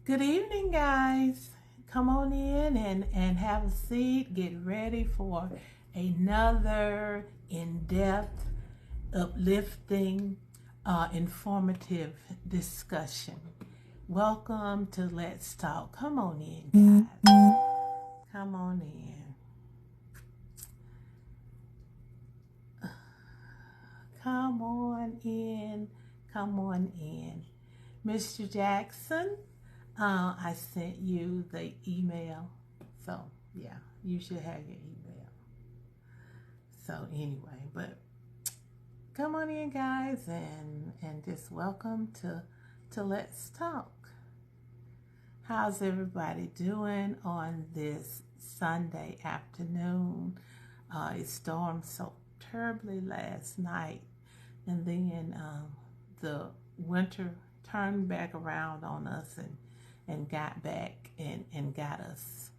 Good evening, guys. Come on in and have a seat. Get ready for another in-depth, uplifting, informative discussion. Welcome to Let's Talk. Come on in, guys. Come on in. Come on in. Come on in. Mr. Jackson, I sent you the email. So, yeah, you should have your email. So, anyway, but come on in, guys, and just welcome to Let's Talk. How's everybody doing on this Sunday afternoon? It stormed so terribly last night, and then the winter turned back around on us and got back and got us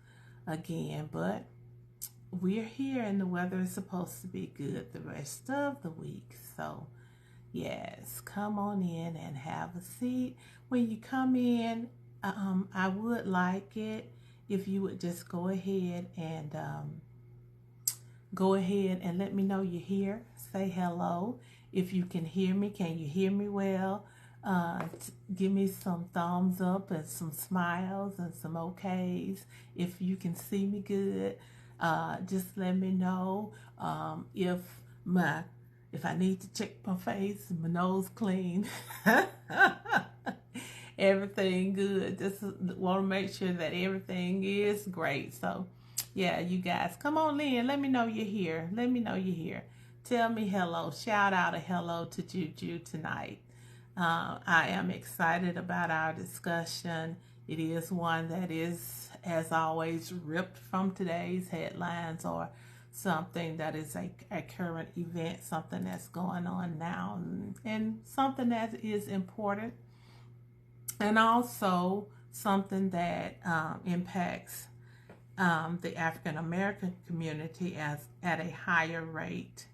again. But we're here, and the weather is supposed to be good the rest of the week. So yes, come on in and have a seat. When you come in, I would like it if you would just go ahead and let me know you're here. Say hello. If you can hear me, can you hear me well? Give me some thumbs up and some smiles and some okays. If you can see me good, just let me know. If I need to check my face, my nose clean, everything good. Just want to make sure that everything is great. So, yeah, you guys, come on in. Let me know you're here. Let me know you're here. Tell me hello. Shout out a hello to Juju tonight. I am excited about our discussion. It is one that is, as always, ripped from today's headlines or something that is a current event, something that's going on now, and something that is important, and also something that impacts the African American community at a higher rate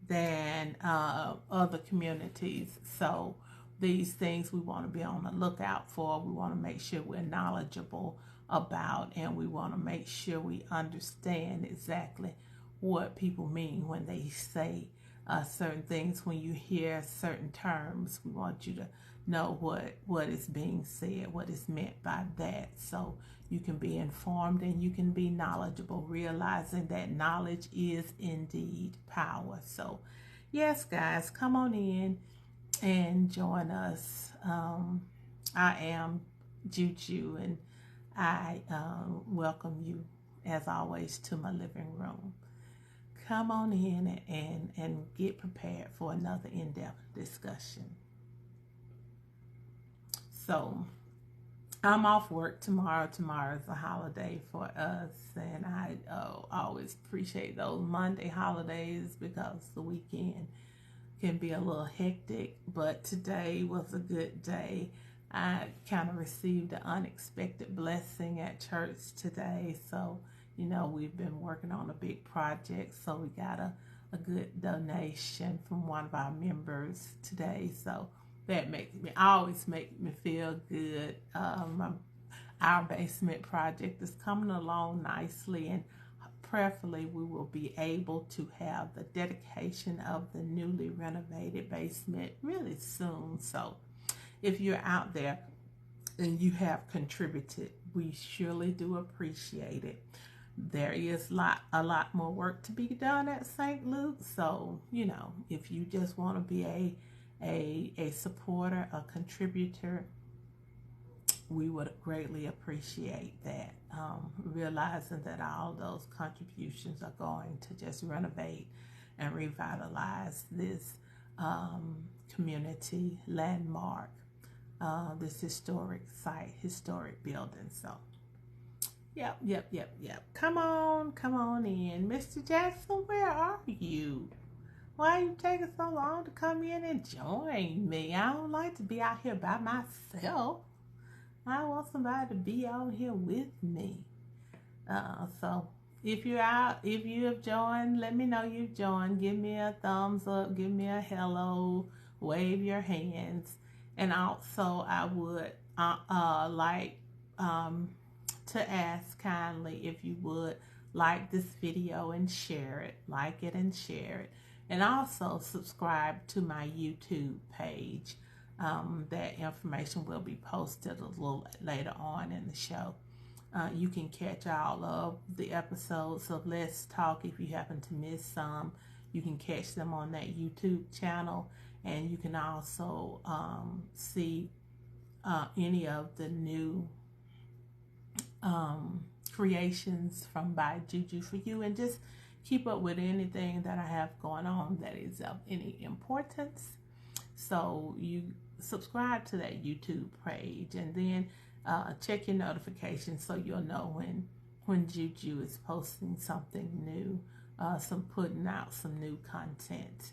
than other communities. So these things we want to be on the lookout for. We want to make sure we're knowledgeable about, and we want to make sure we understand exactly what people mean when they say certain things. When you hear certain terms, we want you to know what is being said, what is meant by that, so you can be informed and you can be knowledgeable, realizing that knowledge is indeed power. So yes, guys, come on in and join us. I am Juju, and I welcome you, as always, to my living room. Come on in and get prepared for another in-depth discussion. So, I'm off work tomorrow. Tomorrow's a holiday for us, and I always appreciate those Monday holidays because the weekend can be a little hectic, but today was a good day. I kind of received an unexpected blessing at church today. So, we've been working on a big project, so we got a good donation from one of our members today. So that always makes me feel good. Our basement project is coming along nicely, and prayerfully we will be able to have the dedication of the newly renovated basement really soon. So if you're out there and you have contributed, we surely do appreciate it. There is a lot more work to be done at St. Luke's. So, if you just want to be a supporter, a contributor, we would greatly appreciate that. Realizing that all those contributions are going to just renovate and revitalize this community landmark, this historic site, historic building. So, yep. Come on in. Mr. Jackson, where are you? Why are you taking so long to come in and join me? I don't like to be out here by myself. I want somebody to be out here with me. So if you have joined, let me know you've joined. Give me a thumbs up. Give me a hello. Wave your hands. And also, I would like to ask kindly if you would like this video and share it, like it and share it, and also subscribe to my YouTube page. That information will be posted a little later on in the show. You can catch all of the episodes of Let's Talk. If you happen to miss some, you can catch them on that YouTube channel, and you can also see any of the new creations from by Juju for you, and just keep up with anything that I have going on that is of any importance. So you subscribe to that YouTube page, and then check your notifications so you'll know when Juju is posting something new, putting out some new content.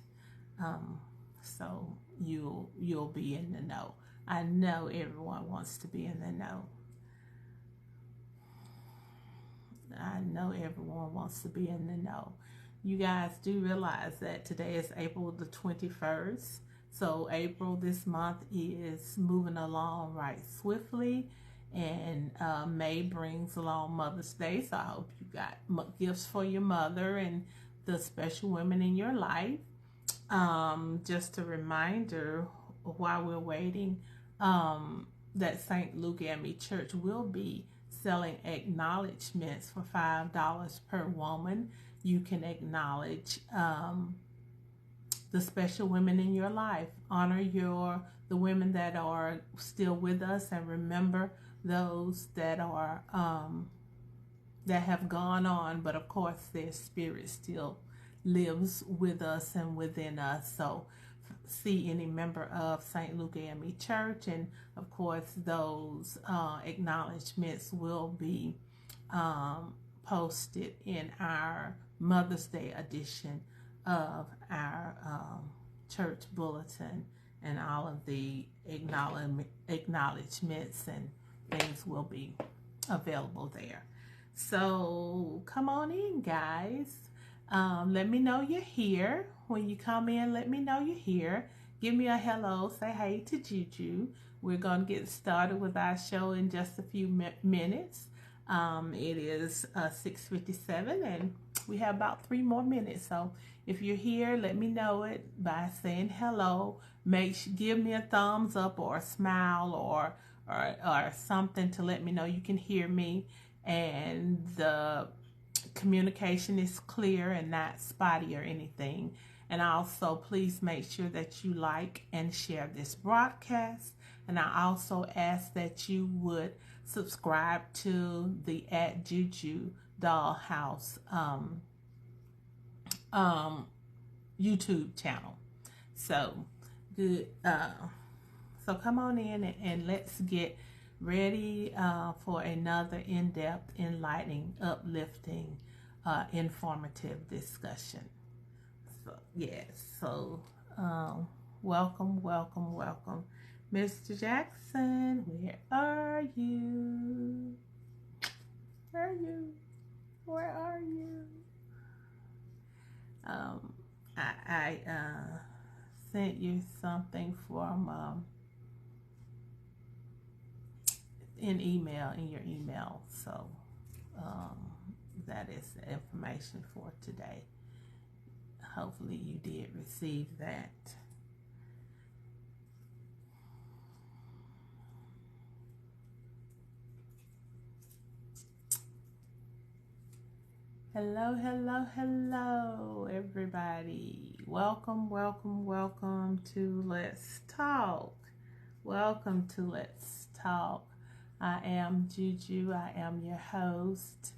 So you'll be in the know. I know everyone wants to be in the know. I know everyone wants to be in the know. You guys do realize that today is April the 21st. So April this month is moving along right swiftly. And May brings along Mother's Day. So I hope you got gifts for your mother and the special women in your life. Just a reminder, while we're waiting, that St. Luke AME Church will be selling acknowledgments for $5 per woman. You can acknowledge the special women in your life. Honor the women that are still with us, and remember those that are that have gone on, but of course their spirit still lives with us and within us. So see any member of St. Luke AME Church, and of course those acknowledgments will be posted in our Mother's Day edition of our church bulletin, and all of the acknowledgments and things will be available there. So come on in, guys. Let me know you're here. When you come in, let me know you're here. Give me a hello. Say hey to Juju. We're going to get started with our show in just a few minutes. It is 6:57, and we have about 3 more minutes. So if you're here, let me know it by saying hello. Give me a thumbs up or a smile or something to let me know you can hear me and the communication is clear and not spotty or anything. And also, please make sure that you like and share this broadcast. And I also ask that you would subscribe to the @Juju Dollhouse YouTube channel. So good. So come on in and let's get ready for another in-depth, enlightening, uplifting, informative discussion. So yes, so welcome, welcome, welcome. Mr. Jackson, where are you? Where are you? Where are you? I sent you something from in your email, so that is the information for today. Hopefully you did receive that. Hello, hello, hello, everybody. Welcome, welcome, welcome to Let's Talk. Welcome to Let's Talk. I am Juju. I am your host.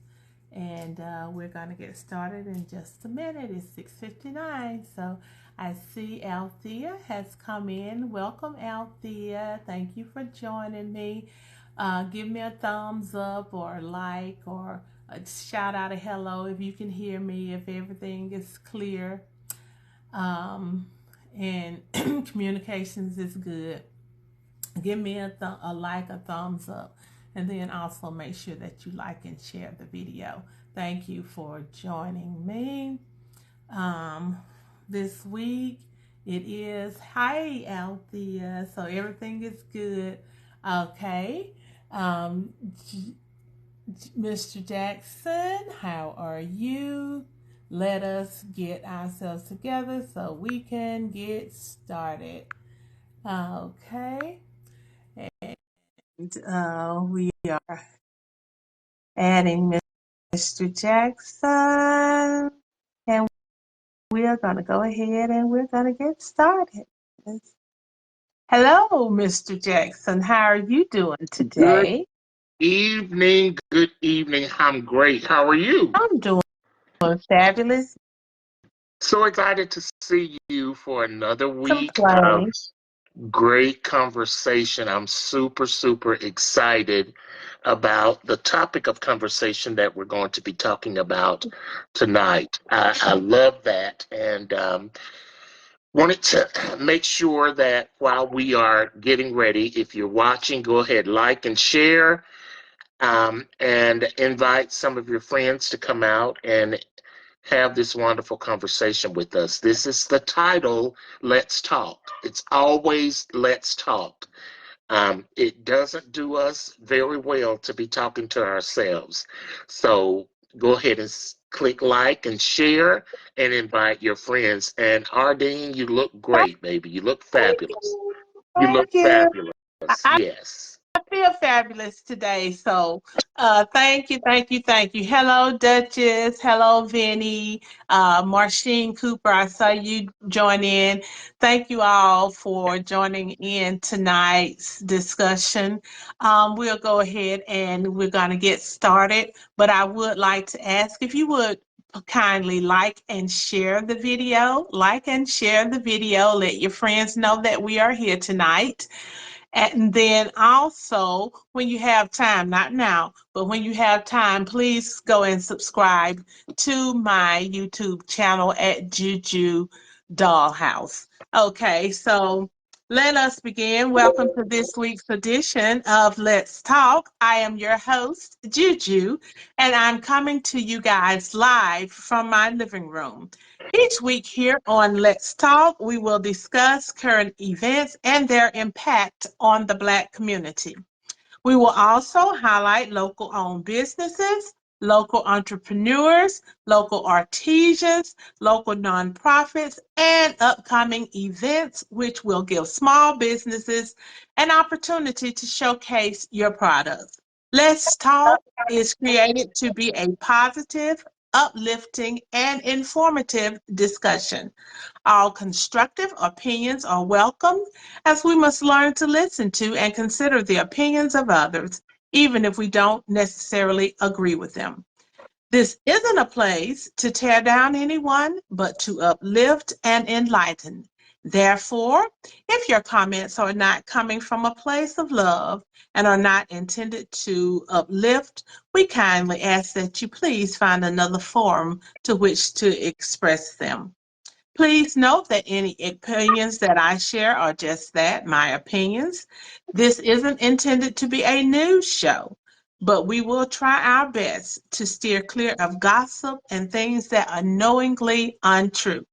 And we're going to get started in just a minute. It's 6:59. So I see Althea has come in. Welcome, Althea. Thank you for joining me. Give me a thumbs up or a like or a shout out a hello if you can hear me, if everything is clear. And communications is good. Give me a like, a thumbs up. And then also make sure that you like and share the video. Thank you for joining me. This week it is, hi Althea. So everything is good. Okay. Um, Mr. Jackson, how are you? Let us get ourselves together so we can get started. Okay. And we are adding Mr. Jackson. And we are going to go ahead and we're going to get started. Hello, Mr. Jackson. How are you doing Good today? evening. Good evening. I'm great. How are you? I'm doing fabulous. So excited to see you for another week of Complain. great conversation. I'm super, super excited about the topic of conversation that we're going to be talking about tonight. I love that. And wanted to make sure that while we are getting ready, if you're watching, go ahead, like and share. And invite some of your friends to come out and have this wonderful conversation with us. This is the title, Let's Talk. It's always Let's Talk. It doesn't do us very well to be talking to ourselves. So go ahead and click like and share and invite your friends. And Ardeen, you look great, baby. You look Thank fabulous. you. You look Thank you. fabulous. I Yes. feel fabulous today. So, thank you, thank you, thank you. Hello, Duchess. Hello, Vinny. Marcine Cooper. I saw you join in. Thank you all for joining in tonight's discussion. We'll go ahead and we're going to get started. But I would like to ask if you would kindly like and share the video. Like and share the video. Let your friends know that we are here tonight. And then also, when you have time, not now, but when you have time, please go and subscribe to my YouTube channel at Juju Dollhouse. Okay, so let us begin. Welcome to this week's edition of Let's Talk. I am your host, Juju, and I'm coming to you guys live from my living room. Each week here on Let's Talk, we will discuss current events and their impact on the Black community. We will also highlight local owned businesses, local entrepreneurs, local artisans, local nonprofits, and upcoming events, which will give small businesses an opportunity to showcase your products. Let's Talk is created to be a positive, uplifting, and informative discussion. All constructive opinions are welcome, as we must learn to listen to and consider the opinions of others, even if we don't necessarily agree with them. This isn't a place to tear down anyone, but to uplift and enlighten. Therefore, if your comments are not coming from a place of love and are not intended to uplift, we kindly ask that you please find another forum to which to express them. Please note that any opinions that I share are just that, my opinions. This isn't intended to be a news show, but we will try our best to steer clear of gossip and things that are knowingly untrue.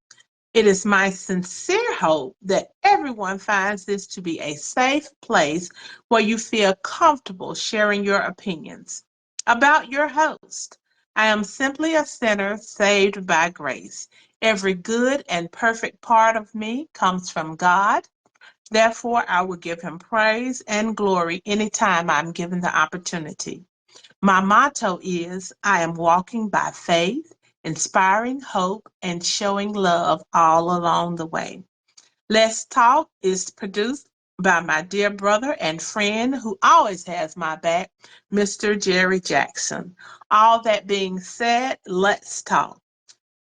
It is my sincere hope that everyone finds this to be a safe place where you feel comfortable sharing your opinions. About your host, I am simply a sinner saved by grace. Every good and perfect part of me comes from God. Therefore, I will give him praise and glory anytime I'm given the opportunity. My motto is I am walking by faith, inspiring hope, and showing love all along the way. Let's Talk is produced by my dear brother and friend who always has my back, Mr. Jerry Jackson. All that being said, let's talk.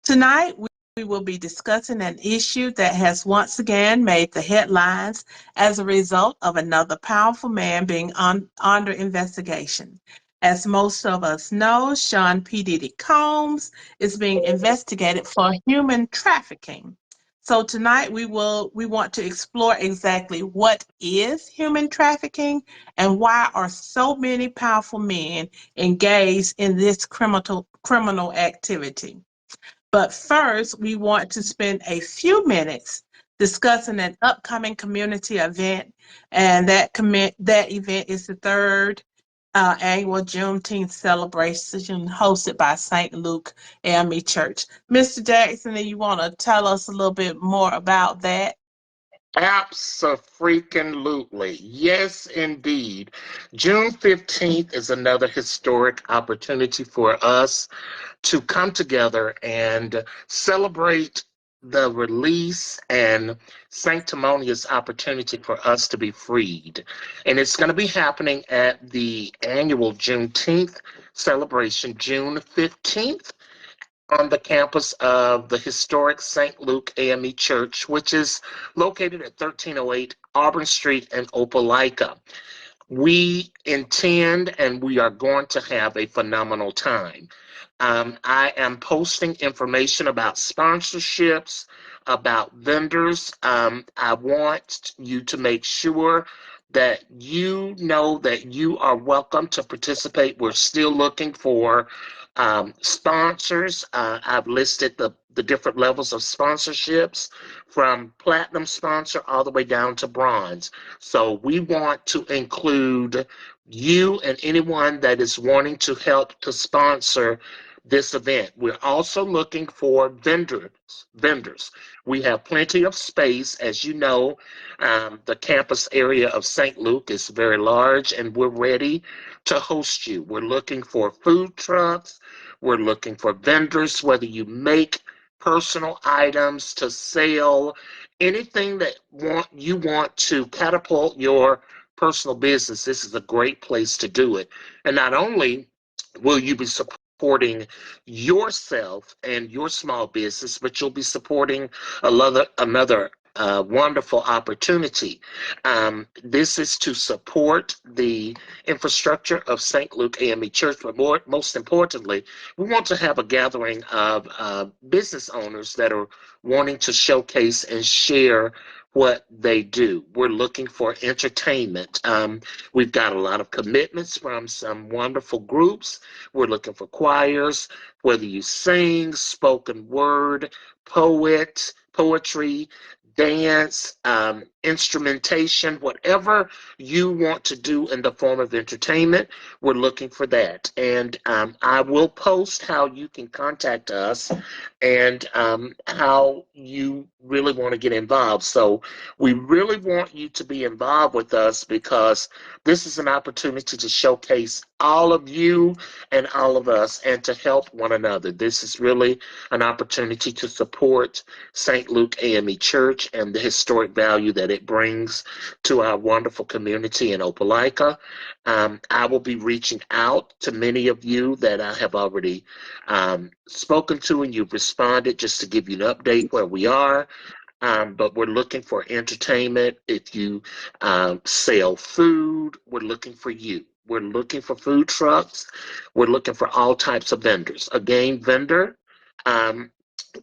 Tonight, we will be discussing an issue that has once again made the headlines as a result of another powerful man being under investigation. As most of us know, Sean P. Diddy Combs is being investigated for human trafficking. So tonight we want to explore exactly what is human trafficking and why are so many powerful men engaged in this criminal activity. But first, we want to spend a few minutes discussing an upcoming community event, and that event is the third annual Juneteenth celebration hosted by St. Luke AME Church. Mr. Jackson, do you want to tell us a little bit more about that? Absolutely. Yes, indeed. June 15th is another historic opportunity for us to come together and celebrate the release and sanctimonious opportunity for us to be freed. And it's going to be happening at the annual Juneteenth celebration, June 15th, on the campus of the historic St. Luke AME Church, which is located at 1308 Auburn Street in Opelika. We intend and we are going to have a phenomenal time. I am posting information about sponsorships, about vendors. I want you to make sure that you know that you are welcome to participate. We're still looking for sponsors. I've listed the different levels of sponsorships from platinum sponsor all the way down to bronze. So we want to include you and anyone that is wanting to help to sponsor this event. We're also looking for vendors. We have plenty of space. As you know, the campus area of St. Luke is very large, and we're ready to host you. We're looking for food trucks. We're looking for vendors, whether you make personal items to sell, anything that you want to catapult your personal business. This is a great place to do it. And not only will you be supporting yourself and your small business, but you'll be supporting another wonderful opportunity. This is to support the infrastructure of St. Luke AME Church, but most importantly, we want to have a gathering of business owners that are wanting to showcase and share what they do. We're looking for entertainment. We've got a lot of commitments from some wonderful groups. We're looking for choirs, whether you sing, spoken word, poetry, dance, instrumentation, whatever you want to do in the form of entertainment, we're looking for that. And I will post how you can contact us and how you really want to get involved. So we really want you to be involved with us because this is an opportunity to showcase all of you and all of us and to help one another. This is really an opportunity to support St. Luke AME Church and the historic value that it brings to our wonderful community in Opelika. I will be reaching out to many of you that I have already spoken to, and you've responded just to give you an update where we are. But we're looking for entertainment. If you sell food, we're looking for you. We're looking for food trucks. We're looking for all types of vendors. Again, vendor um,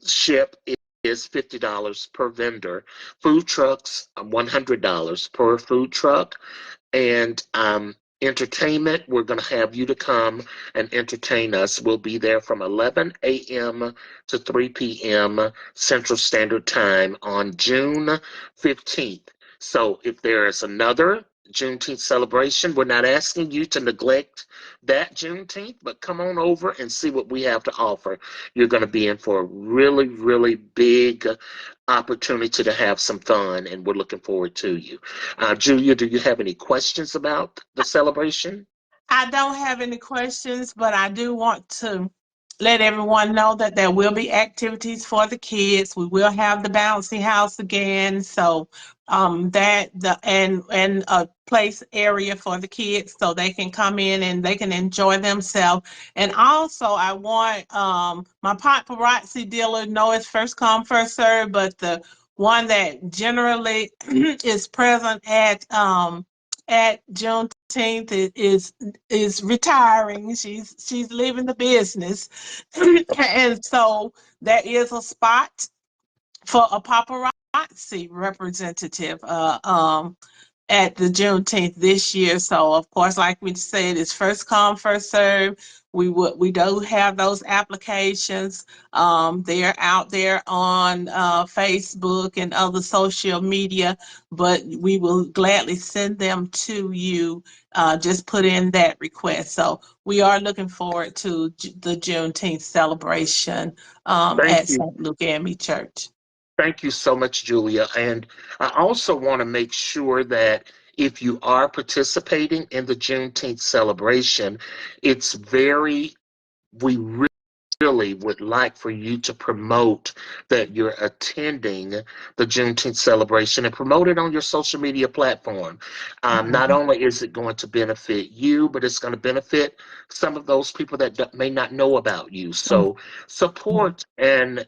ship is $50 per vendor. Food trucks, $100 per food truck. And entertainment, we're going to have you to come and entertain us. We'll be there from 11 a.m. to 3 p.m. Central Standard Time on June 15th. So if there is another Juneteenth celebration, we're not asking you to neglect that Juneteenth, but come on over and see what we have to offer. You're going to be in for a really, really big opportunity to have some fun, and we're looking forward to you. Julia, do you have any questions about the celebration? I don't have any questions, but I do want to let everyone know that there will be activities for the kids. We will have the bouncy house again, so that the and a place area for the kids so they can come in and they can enjoy themselves. And also, I want my paparazzi dealer know it's first come first serve, but the one that generally is present at Juneteenth is retiring. She's leaving the business, and so there is a spot for a paparazzi representative. at the Juneteenth this year. So of course, like we said, it's first come, first serve. We do have those applications. They're out there on Facebook and other social media, but we will gladly send them to you. Just put in that request. So we are looking forward to the Juneteenth celebration Thank at you. St. Luke AME Church. Thank you so much, Julia. And I also want to make sure that if you are participating in the Juneteenth celebration, it's very, we really would like for you to promote that you're attending the Juneteenth celebration and promote it on your social media platform. Not Mhm. only is it going to benefit you, but it's going to benefit some of those people that may not know about you. So support and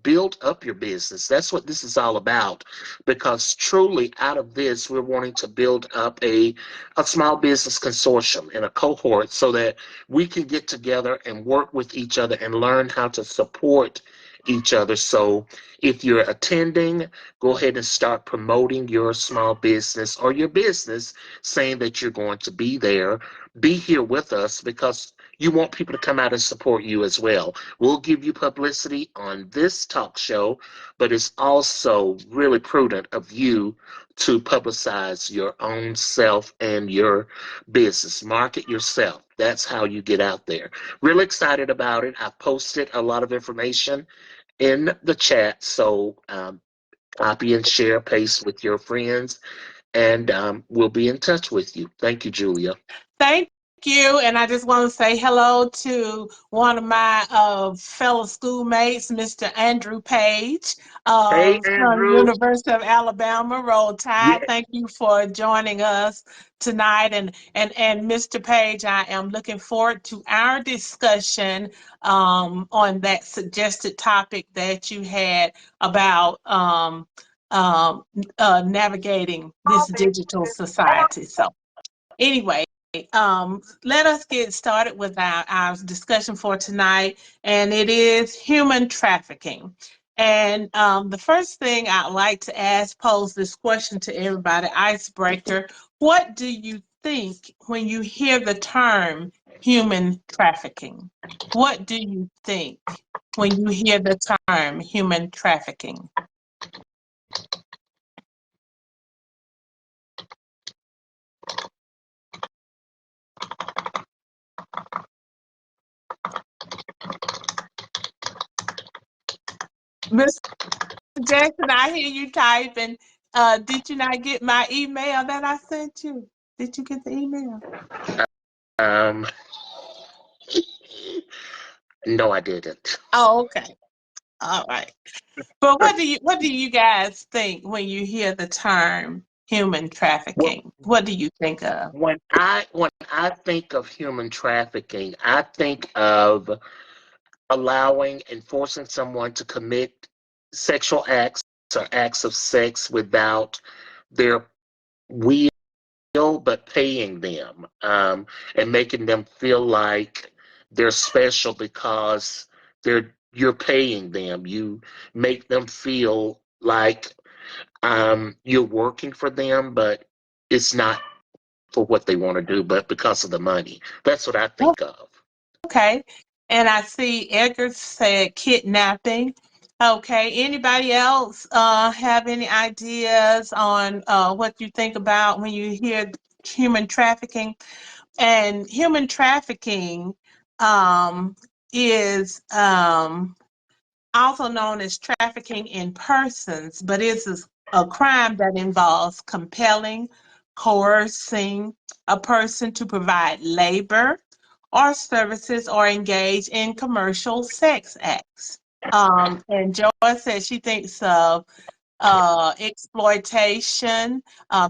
build up your business. That's what this is all about, because truly out of this we're wanting to build up a small business consortium and a cohort so that we can get together and work with each other and learn how to support each other. So if you're attending, go ahead and start promoting your small business or your business, saying that you're going to be there. Be here with us because you want people to come out and support you as well. We'll give you publicity on this talk show, but it's also really prudent of you to publicize your own self and your business. Market yourself. That's how you get out there. Really excited about it. I posted a lot of information in the chat, so copy and share, paste with your friends, and we'll be in touch with you. Thank you, Julia. Thank you. And I just want to say hello to one of my fellow schoolmates, Mr. Andrew Page Hey, from Andrew. University of Alabama, Roll Tide. Yeah. Thank you for joining us tonight. And Mr. Page, I am looking forward to our discussion on that suggested topic that you had about um, navigating this digital society. So anyway, let us get started with our discussion for tonight, and it is human trafficking. And the first thing I'd like to ask, pose this question to everybody, icebreaker. What do you think when you hear the term human trafficking? What do you think when you hear the term human trafficking? Mr. Jackson, I hear you typing. Did you not get my email that I sent you? Did you get the email? Um, no, I didn't. Oh, okay. All right. But what do you guys think when you hear the term human Well, trafficking? What do you think of? when I think of human trafficking, I think of allowing and forcing someone to commit sexual acts or acts of sex without their will, but paying them, and making them feel like they're special because you're paying them. You make them feel like you're working for them, but it's not for what they want to do, but because of the money. That's what I think of. Okay. And I see Edgar said kidnapping. Okay. Anybody else have any ideas on what you think about when you hear human trafficking? And human trafficking um, is also known as trafficking in persons, but it's a crime that involves compelling, coercing a person to provide labor or services or engage in commercial sex acts. And Joy says she thinks of exploitation.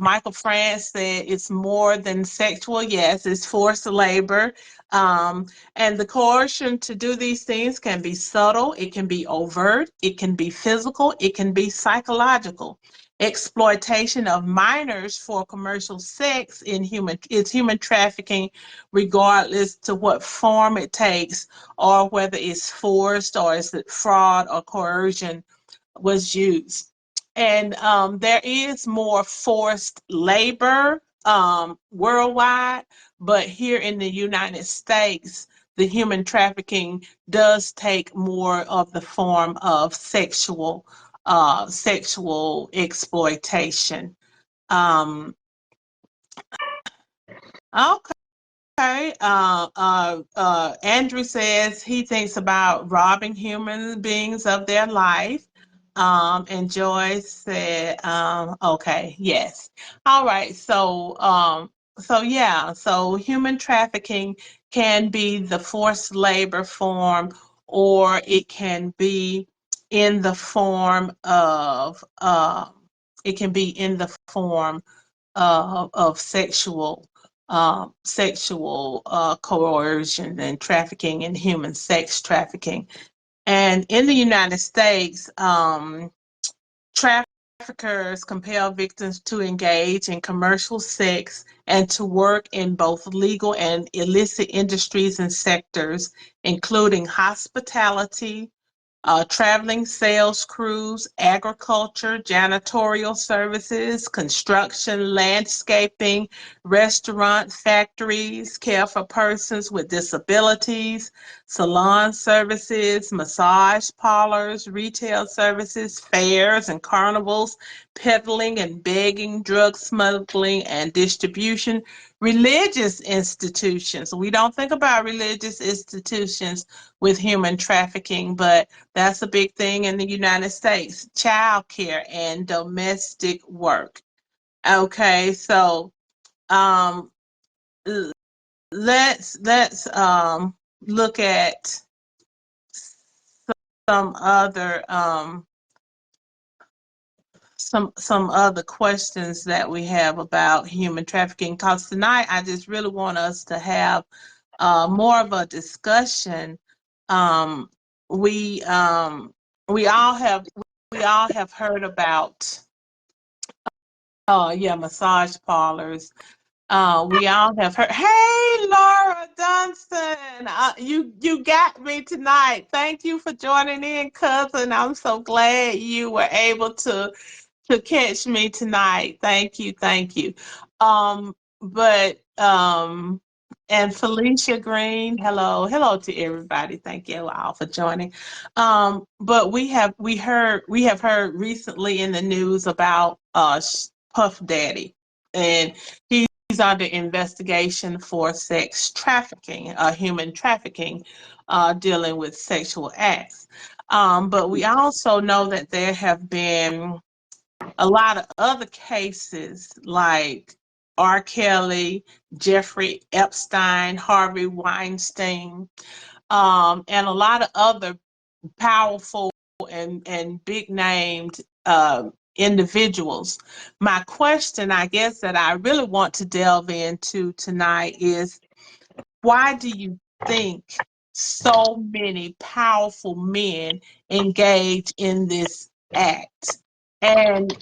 Michael France said it's more than sexual. Yes, it's forced labor. Um, and the coercion to do these things can be subtle, it can be overt, it can be physical, it can be psychological. Exploitation of minors for commercial sex is human trafficking, regardless to what form it takes, or whether it's forced or is it fraud or coercion was used. And there is more forced labor worldwide, but here in the United States, the human trafficking does take more of the form of sexual exploitation. Um, okay. Okay. Andrew says he thinks about robbing human beings of their life. And Joyce said, okay, yes. All right. So yeah, so human trafficking can be the forced labor form, or it can be in the form of, it can be in the form of sexual coercion and trafficking and human sex trafficking. And in the United States, traffickers compel victims to engage in commercial sex and to work in both legal and illicit industries and sectors, including hospitality, traveling sales crews, agriculture, janitorial services, construction, landscaping, restaurant, factories, care for persons with disabilities, salon services, massage parlors, retail services, fairs and carnivals, peddling and begging, drug smuggling and distribution, religious institutions. We don't think about religious institutions with human trafficking, but that's a big thing in the United States. Child care and domestic work. Okay, so um, let's look at some other some other questions that we have about human trafficking. Because tonight, I just really want us to have more of a discussion. Um, we um, we all have we all have heard about yeah, massage parlors. We all have heard. Hey, Laura Dunston, you got me tonight. Thank you for joining in, cousin. I'm so glad you were able to catch me tonight. Thank you, thank you. But and Felicia Green, hello to everybody. Thank you all for joining. But we have heard recently in the news about Puff Daddy, and he's under investigation for sex trafficking, human trafficking, dealing with sexual acts. But we also know that there have been a lot of other cases like R. Kelly, Jeffrey Epstein, Harvey Weinstein, and a lot of other powerful and big named individuals. My question, I guess, that I really want to delve into tonight is, why do you think so many powerful men engage in this act? And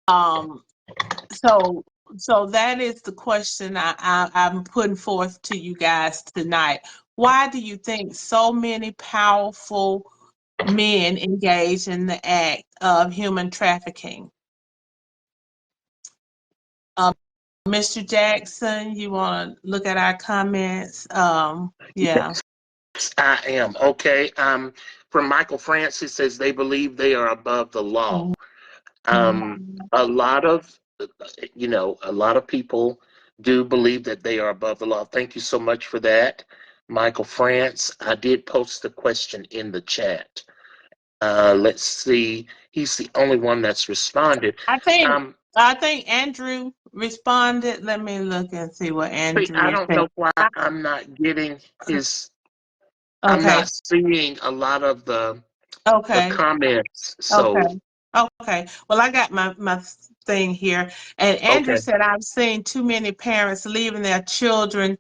um, so so that is the question I'm putting forth to you guys tonight. Why do you think so many powerful men engage in the act of human trafficking? Um, Mr. Jackson, you want to look at our comments? Yeah. I am. Okay. From Michael Francis says they believe they are above the law. Um, Mhm. a lot of, a lot of people do believe that they are above the law. Thank you so much for that, Michael France. I did post the question in the chat. Let's see. He's the only one that's responded. I think Um, I think Andrew responded. Let me look and see what I Andrew don't said. know why I'm not getting his. I'm Okay, not seeing a lot of the okay, comments. okay, So okay. Well, I got my thing here, and Andrew okay, said, I've seen too many parents leaving their children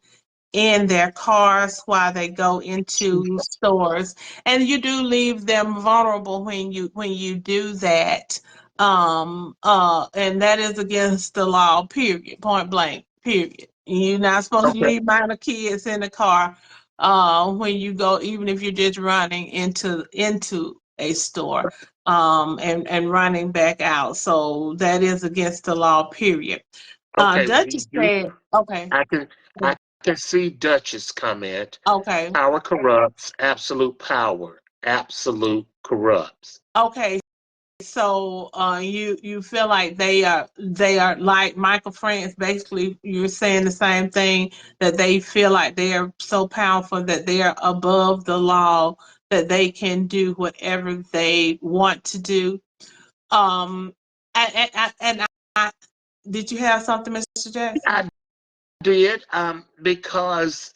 in their cars while they go into stores, and you do leave them vulnerable when you do that. And that is against the law, period, point blank, period. You're not supposed to okay, leave minor kids in the car when you go, even if you're just running into a store. and running back out. So that is against the law, period. Okay, we Duchess do. said, okay, I can see Duchess comment. okay, Power corrupts. Absolute power. Absolute corrupts. okay. So you feel like they are like Michael France. Basically, you're saying the same thing, that they feel like they are so powerful that they are above the law, that they can do whatever they want to do. Um, and I did you have something, Mr. Jackson? I did, because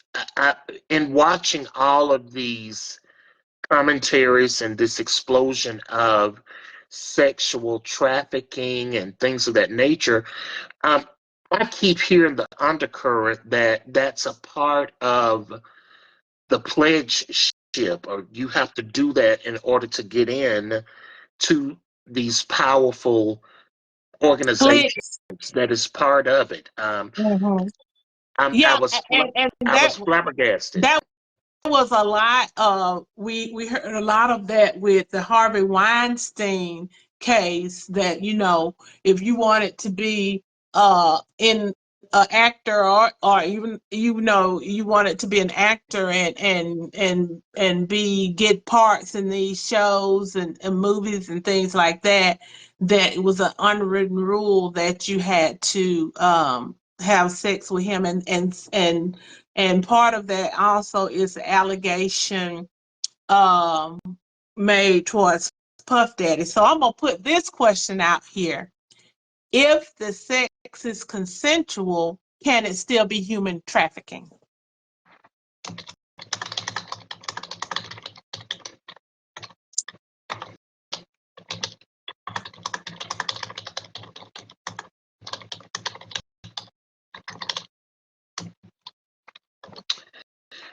in watching all of these commentaries and this explosion of sexual trafficking and things of that nature, um, I keep hearing the undercurrent that that's a part of the pledge ship, or you have to do that in order to get in to these powerful organizations. Clicks. That is part of it. Mhm. I'm, I Yeah, was and I was flabbergasted. that was a lot. We heard a lot of that with the Harvey Weinstein case. That if you wanted to be in an actor, or even you wanted to be an actor and be get parts in these shows and movies and things like that, that it was an unwritten rule that you had to have sex with him, and part of that also is the allegation um, made towards Puff Daddy. So I'm going to put this question out here. If the sex is consensual, can it still be human trafficking?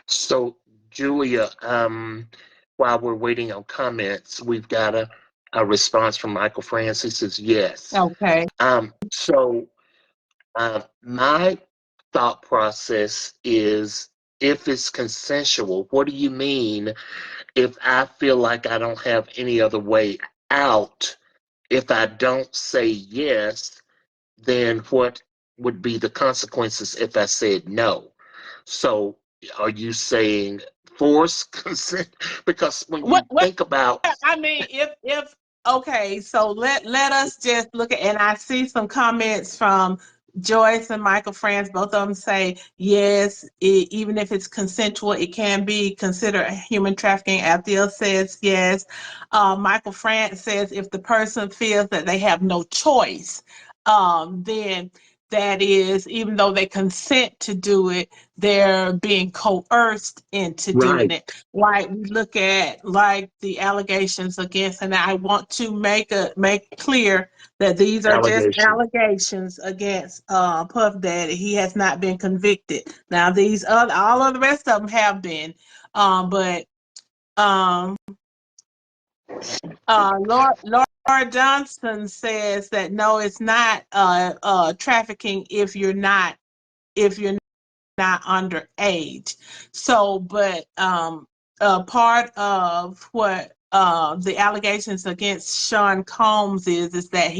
So, Julia, while we're waiting on comments, we've got a response from Michael Francis. Says yes. Okay. So, my thought process is, if it's consensual, what do you mean if I feel like I don't have any other way out? If I don't say yes, then what would be the consequences if I said no? So, are you saying force consent? Because when What you what think about, I mean, if okay, so let us just look at, and I see some comments from Joyce and Michael France. Both of them say yes, even if it's consensual, it can be considered human trafficking. Abdiel says yes. Michael France says if the person feels that they have no choice, then that is, even though they consent to do it, they're being coerced into doing right, it. Like we look at like the allegations against, and I want to make clear that these are just allegation. allegations against Puff Daddy. He has not been convicted. Now these other, all of the rest of them have been, but um Laura Johnson says that no, it's not trafficking if you're not underage. So, but part of what the allegations against Sean Combs is that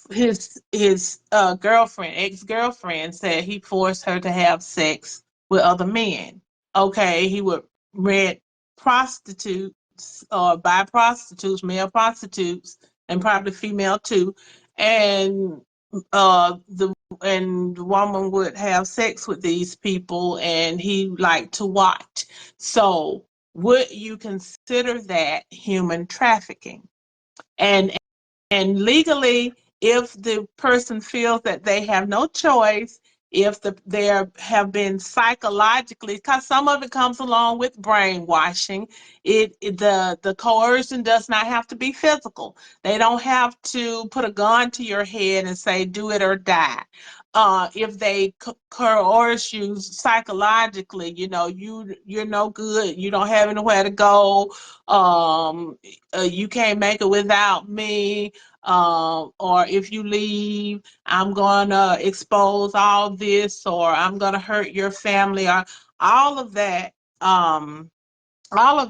his girlfriend, ex-girlfriend, said he forced her to have sex with other men. Okay, he would rent prostitutes or buy prostitutes, male prostitutes, and probably female too, and the woman would have sex with these people, and he liked to watch. So, would you consider that human trafficking? And legally, if the person feels that they have no choice, if have been psychologically, because some of it comes along with brainwashing, the coercion does not have to be physical. They don't have to put a gun to your head and say do it or die. If they coerce you psychologically, you're no good, you don't have anywhere to go, you can't make it without me, or if you leave, I'm going to expose all this, or I'm going to hurt your family, or all of that. All of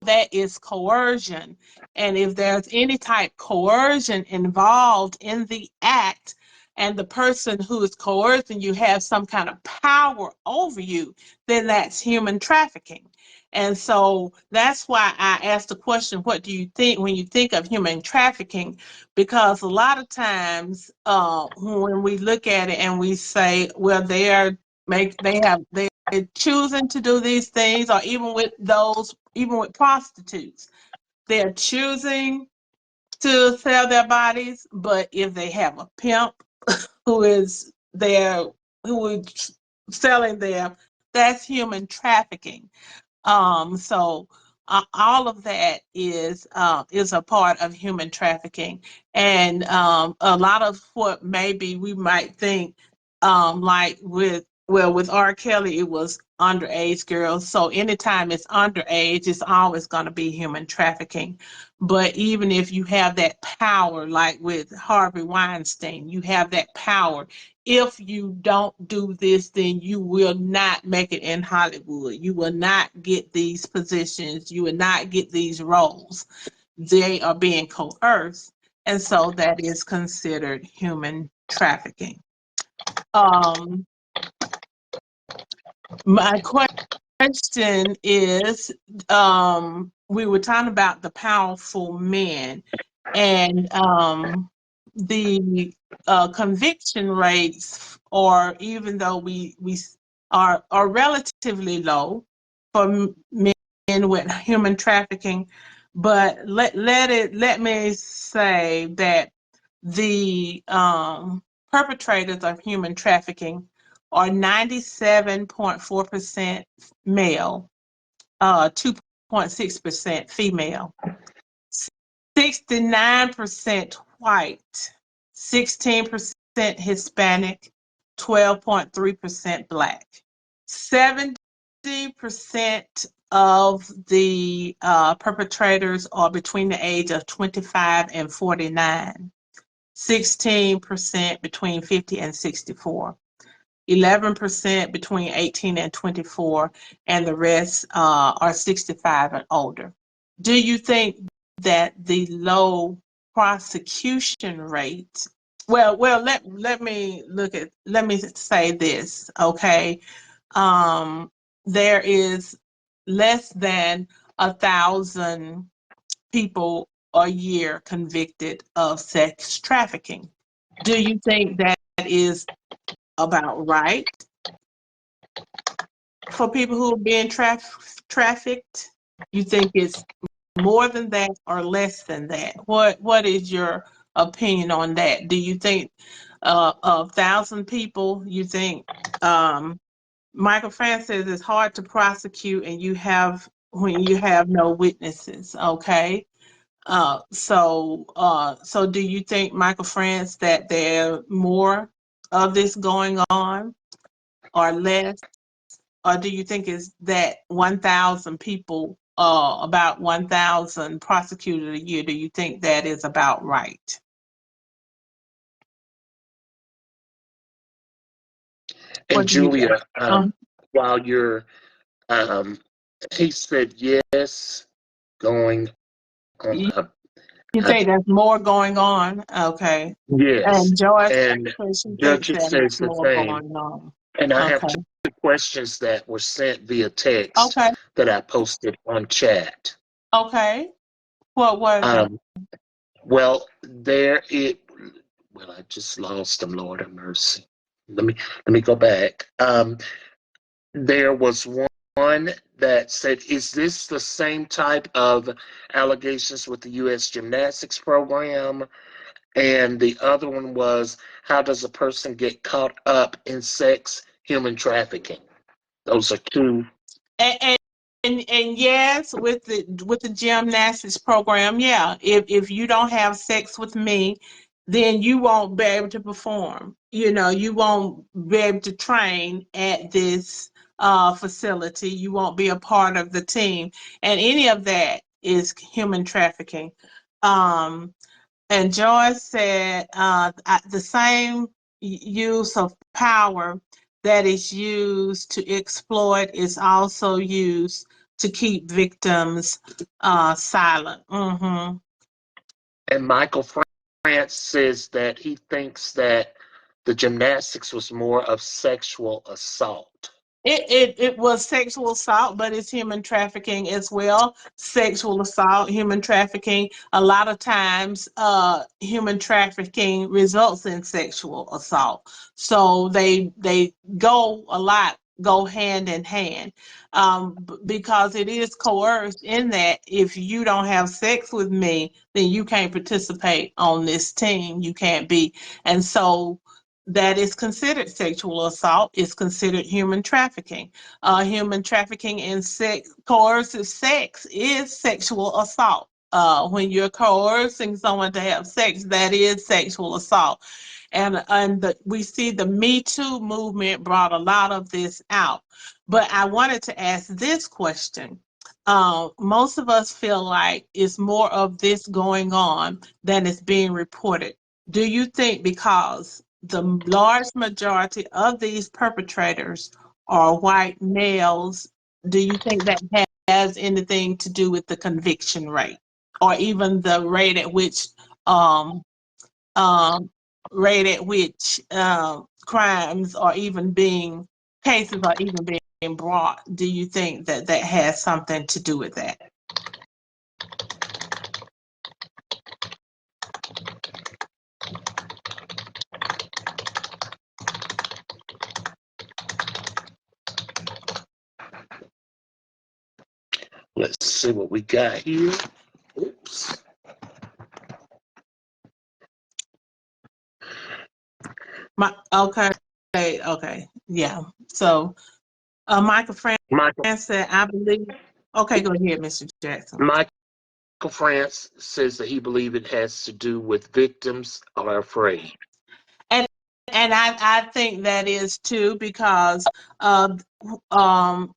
that is coercion. And if there's any type coercion involved in the act, and the person who is coercing you has some kind of power over you, then that's human trafficking. And so that's why I asked the question, what do you think when you think of human trafficking? Because a lot of times when we look at it and we say, well, they're choosing to do these things, or even with prostitutes, they're choosing to sell their bodies. But if they have a pimp who is there, who is selling them, that's human trafficking. So all of that is a part of human trafficking, and a lot of what maybe we might think, like with R. Kelly, it was underage girls. So anytime it's underage, it's always going to be human trafficking. But even if you have that power, like with Harvey Weinstein, you have that power. If you don't do this, then you will not make it in Hollywood. You will not get these positions. You will not get these roles. They are being coerced. And so that is considered human trafficking. My question is, we were talking about the powerful men, and the conviction rates, or even though we are relatively low for men with human trafficking, but let me say that the perpetrators of human trafficking are 97.4% male, 2.6% female, 69% white, 16% Hispanic, 12.3% Black. 70% of the perpetrators are between the age of 25 and 49, 16% between 50 and 64. 11% between 18 and 24, and the rest are 65 and older. Do you think that the low prosecution rate, let me say this, okay? There is less than 1,000 people a year convicted of sex trafficking. Do you think that is about right for people who are being trafficked? You think it's more than that or less than that? What is your opinion on that? Do you think 1,000 people? You think Michael France says it's hard to prosecute, and when you have no witnesses? Okay. So do you think, Michael France, that there more of this going on, or less? Or do you think is that 1,000 people, about 1,000 prosecuted a year, do you think that is about right? And What do you think? Julia, while you're, um, he said yes, going on You up. you think there's more going on? Okay. Yes, And Joyce, and she thinks Judges that says it's the more same. going on. And I have Okay. two questions that were sent via text Okay. that I posted on chat. Okay. What was it? Um, well, there it. Well, I just lost them. Lord have mercy. Let me go back. There was one that said, "Is this the same type of allegations with the U.S. gymnastics program?" And the other one was, "How does a person get caught up in sex human trafficking?" Those are two. And, and and yes, with the gymnastics program, yeah. If you don't have sex with me, then you won't be able to perform. You won't be able to train at this facility. You won't be a part of the team, and any of that is human trafficking. Um, and Joyce said the same use of power that is used to exploit is also used to keep victims silent. Mm-hmm. And Michael France says that he thinks that the gymnastics was more of sexual assault. It was sexual assault, but it's human trafficking as well. Sexual assault, human trafficking. A lot of times, human trafficking results in sexual assault. So they go hand in hand, because it is coerced in that if you don't have sex with me, then you can't participate on this team. You can't be, and so that is considered sexual assault. Is considered human trafficking. Human trafficking in sex, coercive sex is sexual assault. When you're coercing someone to have sex, that is sexual assault. And we see the Me Too movement brought a lot of this out. But I wanted to ask this question. Most of us feel like it's more of this going on than is being reported. Do you think because the large majority of these perpetrators are white males, do you think that has anything to do with the conviction rate, or even the um, um, rate at which crimes are even being cases are even being brought? Do you think that that has something to do with that? Let's see what we got here. Oops. Okay, okay, yeah. So, Michael France Michael, said, "I believe." Okay, go ahead, Mr. Jackson. Michael France says that he believes it has to do with victims are afraid. And I think that is too, because uh, um,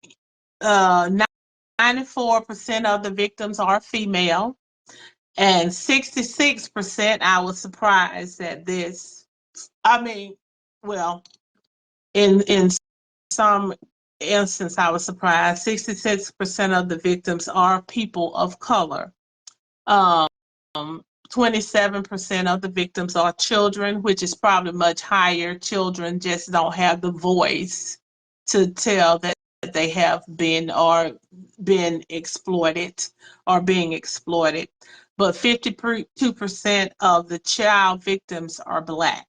94% of the victims are female, and 66%. I was surprised at this. I mean, well, in some instance, I was surprised. 66% of the victims are people of color. Um, 27% of the victims are children, which is probably much higher. Children just don't have the voice to tell that they have been exploited or being exploited. But 52% of the child victims are Black.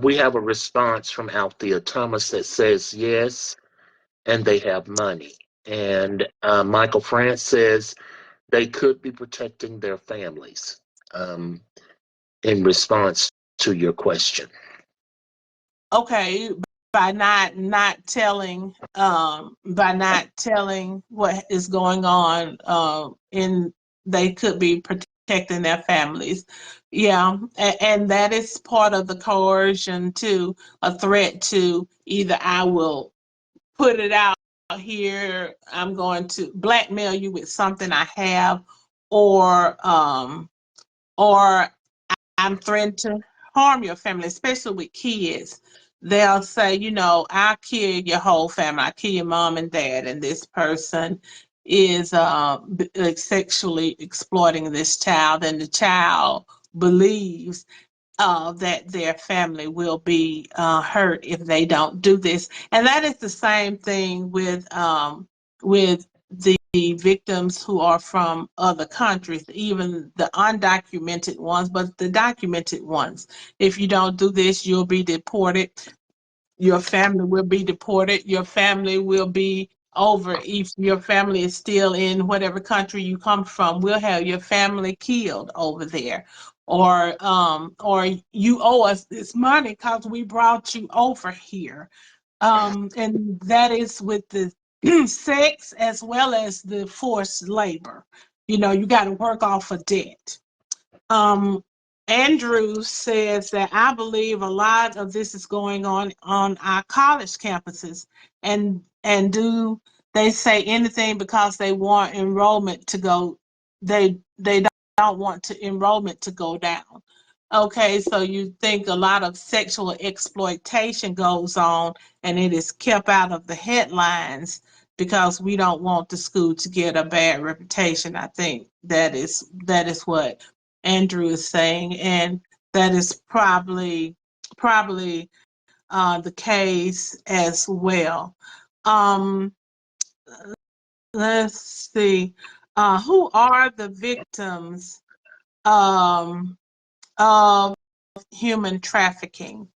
We have a response from Althea Thomas that says yes, and they have money. And Michael France says they could be protecting their families, um, in response to your question. Okay, by not telling what is going on, in they could be protecting their families. Yeah, and that is part of the coercion too, a threat to either I will put it out here, I'm going to blackmail you with something I have, or or I'm threatening to harm your family, especially with kids. They'll say, I'll kill your whole family. I kill your mom and dad, and this person is sexually exploiting this child, and the child believes that their family will be hurt if they don't do this. And that is the same thing with the victims who are from other countries, even the undocumented ones, but the documented ones. If you don't do this, you'll be deported. Your family will be deported. Your family will be over. If your family is still in whatever country you come from, we'll have your family killed over there. Or you owe us this money because we brought you over here. And that is with the sex as well as the forced labor. You got to work off a debt. um, Andrew says that I believe a lot of this is going on our college campuses, and do they say anything because they want enrollment to go? They don't want enrollment to go down. Okay, so you think a lot of sexual exploitation goes on, and it is kept out of the headlines because we don't want the school to get a bad reputation. I think that is what Andrew is saying, and that is probably the case as well. Um, let's see. Who are the victims um, of human trafficking?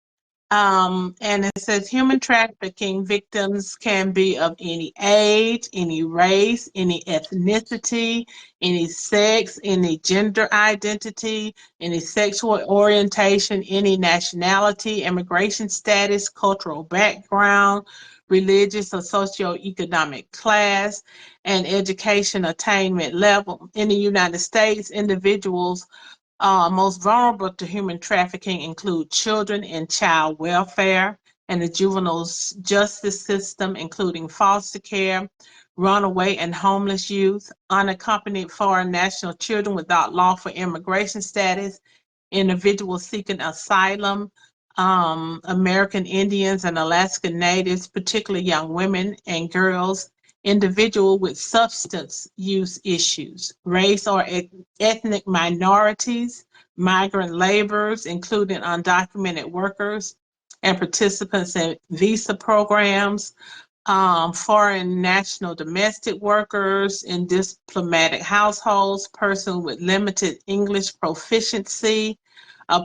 And it says human trafficking victims can be of any age, any race, any ethnicity, any sex, any gender identity, any sexual orientation, any nationality, immigration status, cultural background, religious or socioeconomic class, and education attainment level. In the United States, individuals most vulnerable to human trafficking include children in child welfare and the juvenile justice system, including foster care, runaway and homeless youth, unaccompanied foreign national children without lawful immigration status, individuals seeking asylum, American Indians and Alaskan Natives, particularly young women and girls, individuals with substance use issues, race or ethnic minorities, migrant laborers, including undocumented workers, and participants in visa programs, foreign national domestic workers in diplomatic households, persons with limited English proficiency,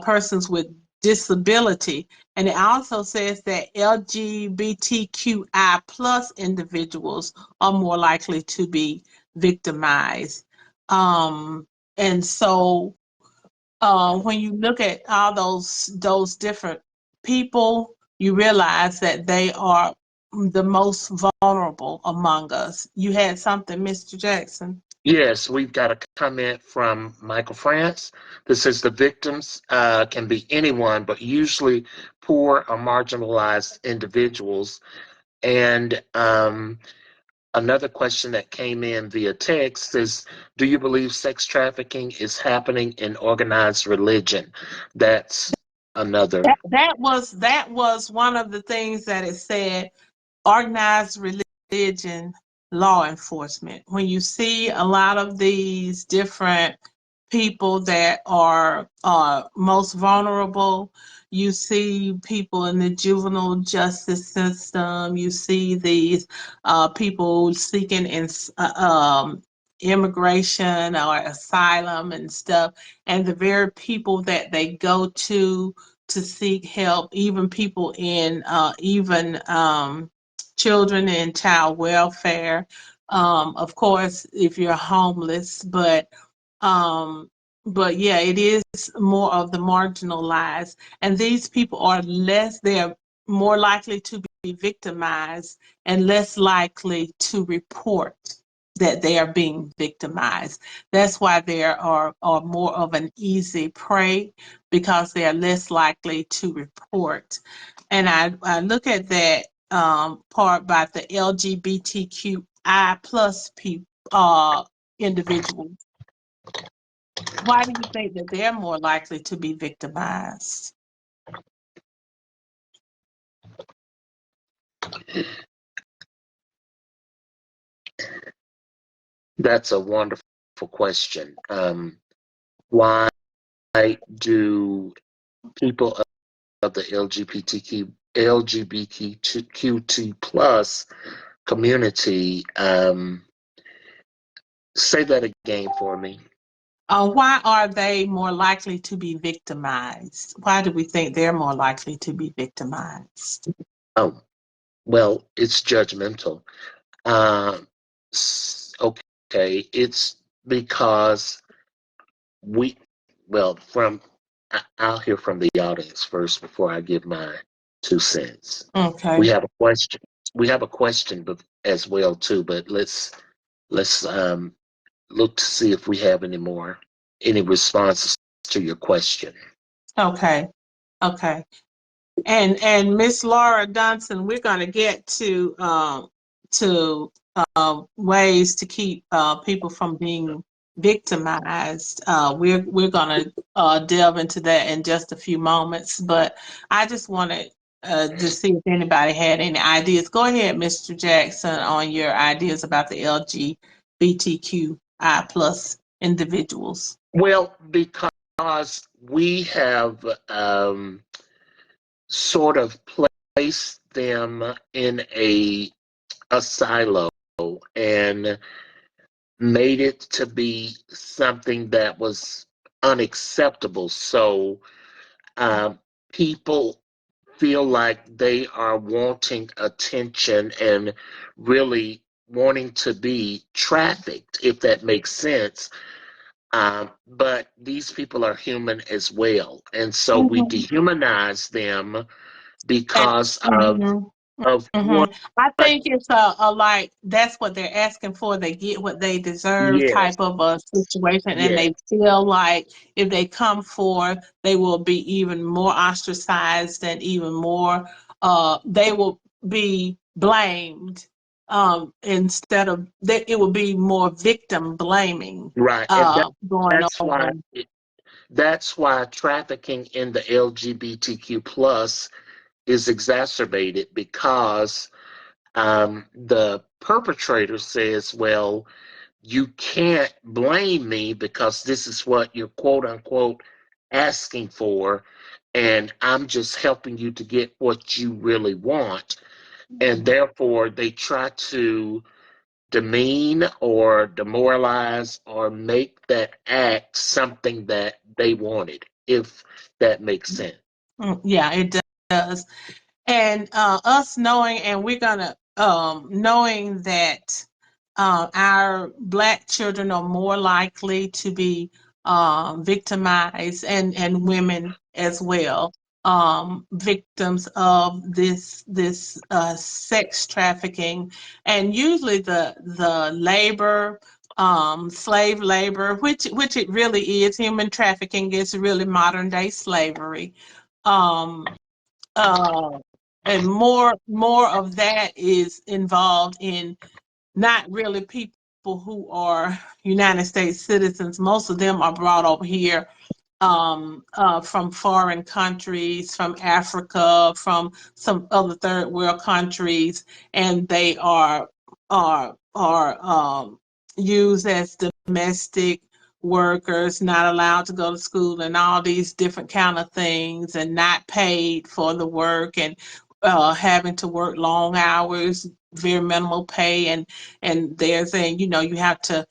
persons with disability. And it also says that LGBTQI plus individuals are more likely to be victimized. And so when you look at all those different people, you realize that they are the most vulnerable among us. You had something, Mr. Jackson? Yes, we've got a comment from Michael France. This says the victims can be anyone, but usually poor or marginalized individuals. And another question that came in via text is, do you believe sex trafficking is happening in organized religion? That's another. That was one of the things that it said, organized religion, law enforcement. When you see a lot of these different people that are most vulnerable, you see people in the juvenile justice system, you see these people seeking immigration or asylum and stuff, and the very people that they go to seek help, even people in even children in child welfare. Of course, if you're homeless, um, but yeah, it is more of the marginalized, and these people are less. They are more likely to be victimized and less likely to report that they are being victimized. That's why they are more of an easy prey, because they are less likely to report. And I look at that part about the LGBTQI plus people, individuals. Why do you think that they're more likely to be victimized? That's a wonderful question. Why do people of the LGBTQT plus community, say that again for me. Why are they more likely to be victimized? Why do we think they're more likely to be victimized? Oh, well, it's judgmental. Um, okay, it's because we, well, I'll hear from the audience first before I give my 2 cents. We Okay. have a question. We have a question, as well too. But let's look to see if we have any responses to your question. Okay. Okay. And Miss Laura Dunson, we're going to get to ways to keep people from being victimized. We're going to delve into that in just a few moments, but I just want to to see if anybody had any ideas. Go ahead, Mr. Jackson, on your ideas about the LGBTQI plus individuals. Well, because we have sort of placed them in a silo and made it to be something that was unacceptable. So um, people feel like they are wanting attention and really wanting to be trafficked, if that makes sense. But these people are human as well. And so we Mhm. dehumanize them And, because mhm. of hmm what, I think it's a like that's what they're asking for. They get what they deserve yes, type of a situation, and yes, they feel like if they come forth, they will be even more ostracized and even more. They will be blamed instead of that. It will be more victim blaming right. And going that's why on. that's why trafficking in the LGBTQ plus is exacerbated because the perpetrator says, well, you can't blame me because this is what you're quote unquote asking for, and I'm just helping you to get what you really want. And therefore, they try to demean or demoralize or make that act something that they wanted, if that makes sense. Yeah, it does. And us knowing, and we're gonna knowing that our black children are more likely to be victimized, and women as well, victims of this sex trafficking, and usually the labor. Slave labor, which it really is, human trafficking is really modern day slavery. Um, uh, and more of that is involved in not really people who are United States citizens. Most of them are brought over here from foreign countries, from Africa, from some other third world countries, and they are used as domestic workers, not allowed to go to school, and all these different kind of things, and not paid for the work, and having to work long hours, very minimal pay, and they're saying, you have to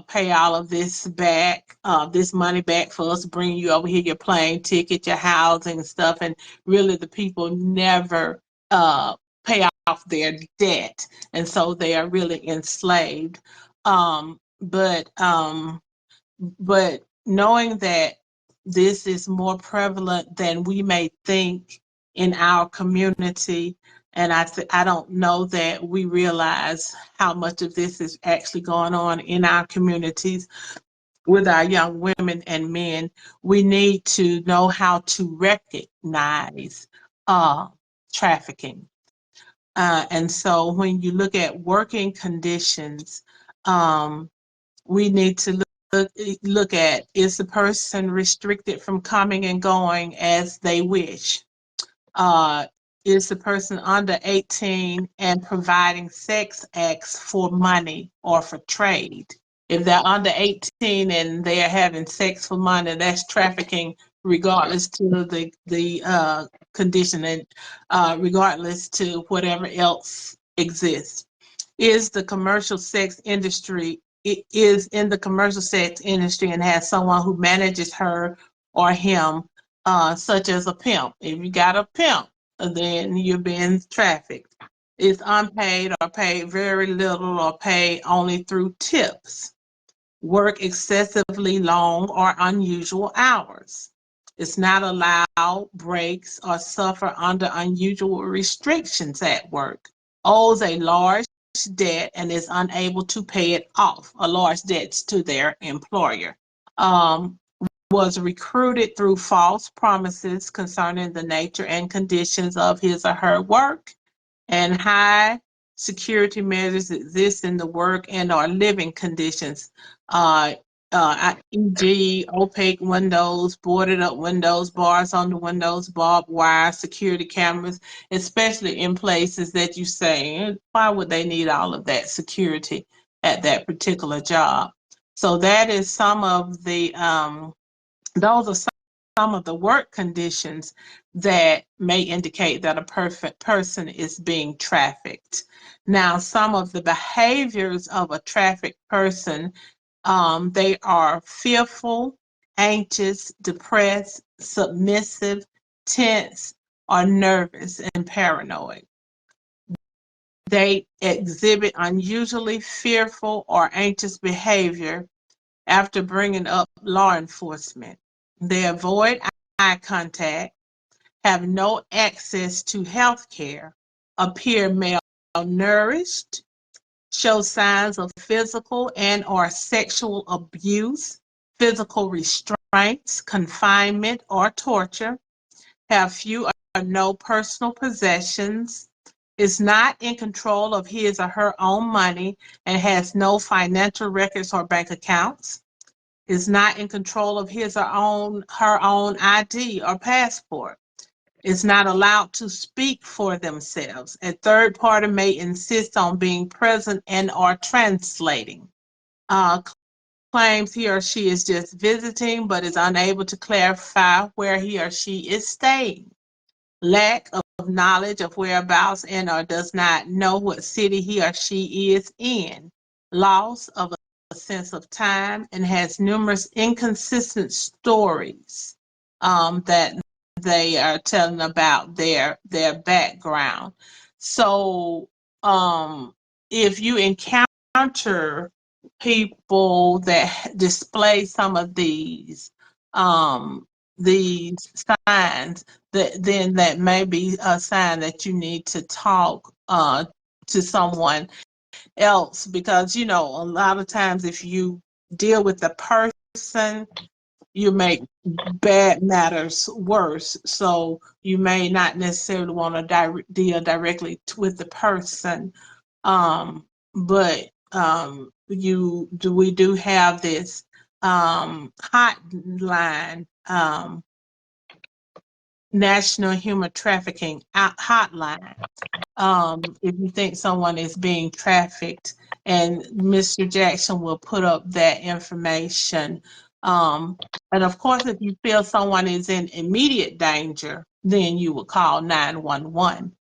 pay all of this back, this money back for us to bring you over here, your plane ticket, your housing and stuff. And really, the people never pay off their debt. And so they are really enslaved. Um, but um, but knowing that this is more prevalent than we may think in our community, and I don't know that we realize how much of this is actually going on in our communities with our young women and men. We need to know how to recognize uh, trafficking. And so when you look at working conditions, um, we need to look at, is the person restricted from coming and going as they wish? Uh, is the person under 18 and providing sex acts for money or for trade? If they're under 18 and they're having sex for money, that's trafficking, regardless to the condition, and regardless to whatever else exists. Is the commercial sex industry it is in the commercial sex industry and has someone who manages her or him, such as a pimp. If you got a pimp, then you're being trafficked. It's unpaid or paid very little or paid only through tips. Work excessively long or unusual hours. It's not allowed breaks or suffer under unusual restrictions at work. Owes a large debt and is unable to pay it off, a large debt to their employer. Um, was recruited through false promises concerning the nature and conditions of his or her work, and high security measures exist in the work and or living conditions. e.g., opaque windows, boarded up windows, bars on the windows, barbed wire, security cameras, especially in places that you say, why would they need all of that security at that particular job? So that is some of the those are some of the work conditions that may indicate that a perfect person is being trafficked. Now, some of the behaviors of a trafficked person, they are fearful, anxious, depressed, submissive, tense, or nervous and paranoid. They exhibit unusually fearful or anxious behavior after bringing up law enforcement. They avoid eye contact, have no access to health care, appear malnourished, show signs of physical and or sexual abuse, physical restraints, confinement, or torture, have few or no personal possessions, is not in control of his or her own money and has no financial records or bank accounts, is not in control of his or her own ID or passport, is not allowed to speak for themselves. A third party may insist on being present and or translating. Uh, Claims he or she is just visiting but is unable to clarify where he or she is staying. Lack of knowledge of whereabouts and or does not know what city he or she is in. Loss of a sense of time and has numerous inconsistent stories that they are telling about their background. So if you encounter people that display some of these signs, then that may be a sign that you need to talk to someone else, because you know a lot of times if you deal with the person, you make bad matters worse. So you may not necessarily want to deal directly with the person, but we do have this hotline, National Human Trafficking Hotline. If you think someone is being trafficked, and Mr. Jackson will put up that information. Um, and of course, if you feel someone is in immediate danger, then you will call 911.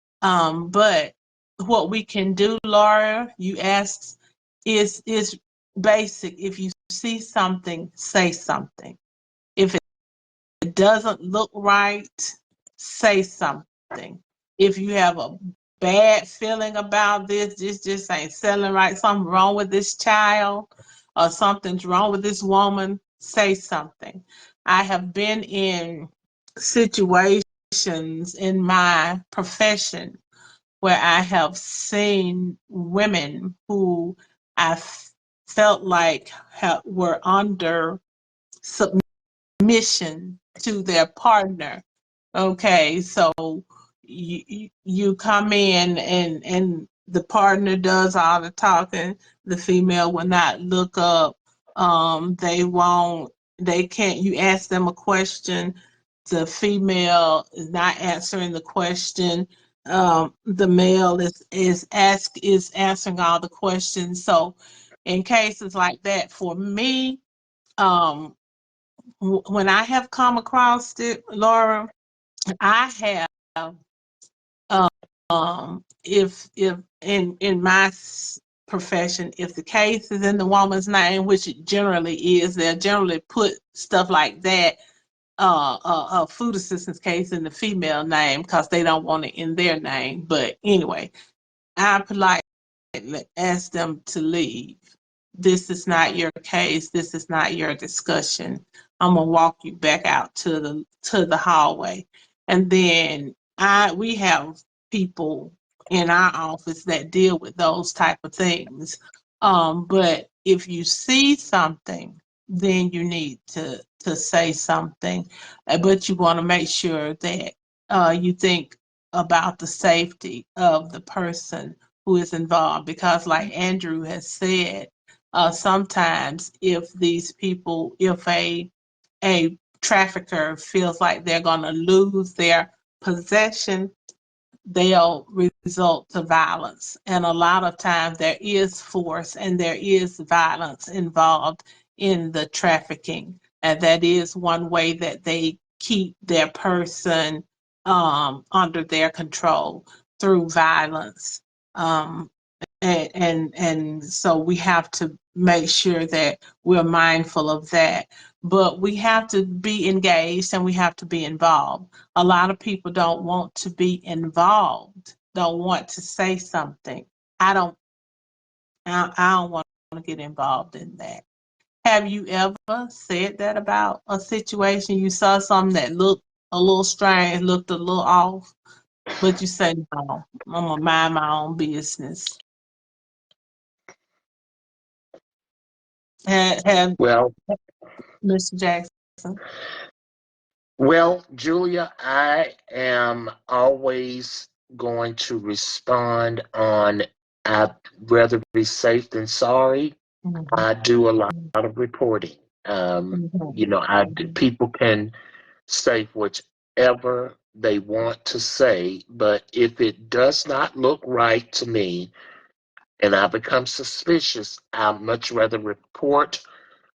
But what we can do, Laura, you asked, is basic. If you see something, say something. If it doesn't look right, say something. If you have a bad feeling about this just ain't selling right, something wrong with this child, or something's wrong with this woman, say something. I have been in situations in my profession where I have seen women who I felt like were under submission to their partner. Okay, so you come in and the partner does all the talking. The female will not look up. They won't. They can't. You ask them a question, the female is not answering the question. The male is answering all the questions. So, in cases like that, for me, um, when I have come across it, Laura, I have if in my profession, if the case is in the woman's name, which it generally is, they'll generally put stuff like that, a food assistance case in the female name because they don't want it in their name. But anyway, I politely ask them to leave. This is not your case. This is not your discussion. I'm gonna walk you back out to the hallway, and then we have people in our office that deal with those type of things. But if you see something, then you need to say something. But you want to make sure that you think about the safety of the person who is involved, because like Andrew has said, sometimes if these people, if a trafficker feels like they're going to lose their possession, they'll result to violence. And a lot of times there is force and there is violence involved in the trafficking. And that is one way that they keep their person under their control through violence. Um, and so we have to make sure that we're mindful of that, but we have to be engaged and we have to be involved. A lot of people don't want to be involved, don't want to say something. I don't want to get involved in that. Have you ever said that about a situation? You saw something that looked a little strange, looked a little off, but you said, no, I'm gonna mind my own business. Have Well, Mr. Jackson? Julia, I am always going to respond on I'd rather be safe than sorry. Mhm, I do a lot of reporting. mhm, mhm, People can say whichever they want to say, but if it does not look right to me and I become suspicious, I'd much rather report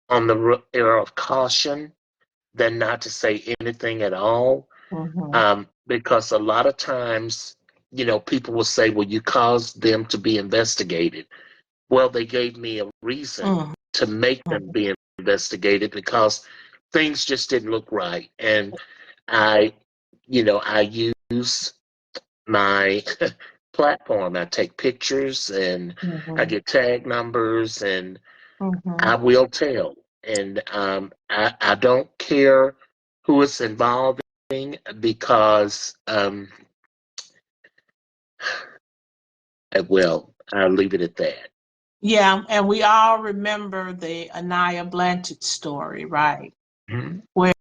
on the air of caution than not to say anything at all. mhm, Because a lot of times, people will say, well, you caused them to be investigated. Well, they gave me a reason mhm, to make them be investigated because things just didn't look right. And I, I use my platform. I take pictures and I mhm, get tag numbers and I mhm. will tell. And I don't care who it's involving because, I'll leave it at that. Yeah, and we all remember the Anaya Blanchard story, right? Mhm. Where,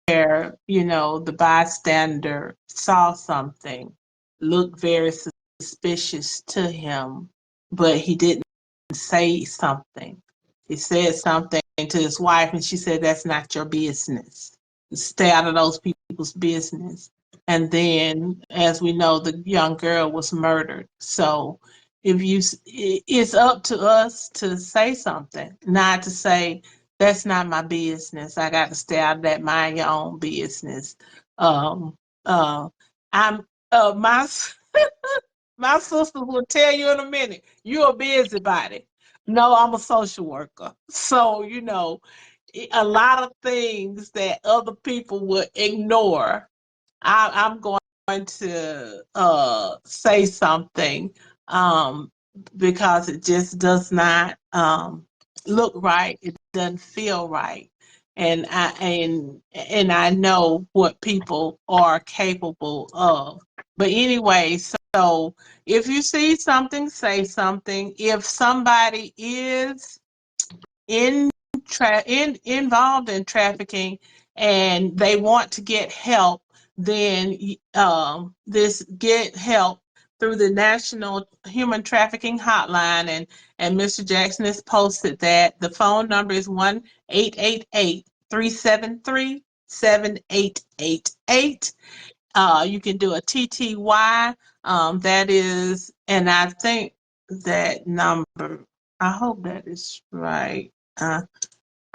the bystander saw something, looked very suspicious to him, but he didn't say something. He said something to his wife, and she said, "That's not your business. Stay out of those people's business." And then, as we know, the young girl was murdered. So, if you, it's up to us to say something, not to say, "That's not my business. I got to stay out of that. Mind your own business." Um, uh, I'm my my sisters will tell you in a minute, you're a busybody. No, I'm a social worker. So, a lot of things that other people would ignore, I'm going to say something, um, because it just does not look right. It doesn't feel right. And I know what people are capable of. But anyway, so if you see something, say something. If somebody is in involved in trafficking and they want to get help, then this get help through the National Human Trafficking Hotline, and Mr. Jackson has posted that. The phone number is 1-888-373-7888. You can do a TTY. That is, and I think that number, I hope that is right.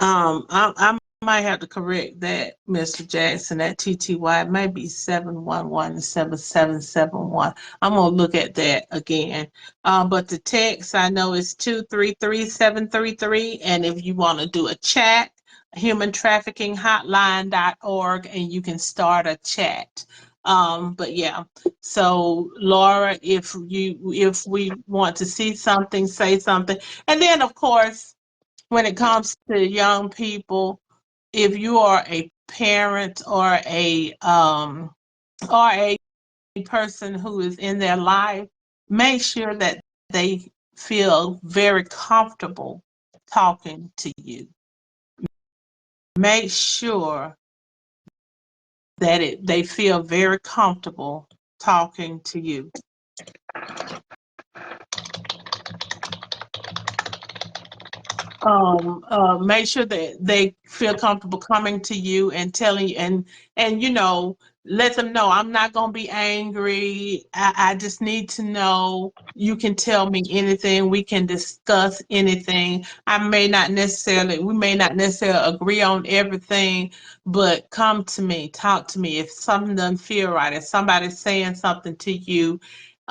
I might have to correct that, Mr. Jackson. That TTY may be 711-7771. I'm gonna look at that again. But the text I know is 233-733, and if you want to do a chat, humantraffickinghotline.org, and you can start a chat. But yeah, so Laura, if we want to see something, say something, and then of course when it comes to young people, if you are a parent or a person who is in their life, make sure that they feel very comfortable talking to you. Make sure that they feel very comfortable talking to you. make sure that they feel comfortable coming to you and telling you, and let them know I'm not going to be angry. I just need to know. You can tell me anything. We can discuss anything. We may not necessarily agree on everything, but come to me, talk to me. If something doesn't feel right, if somebody's saying something to you,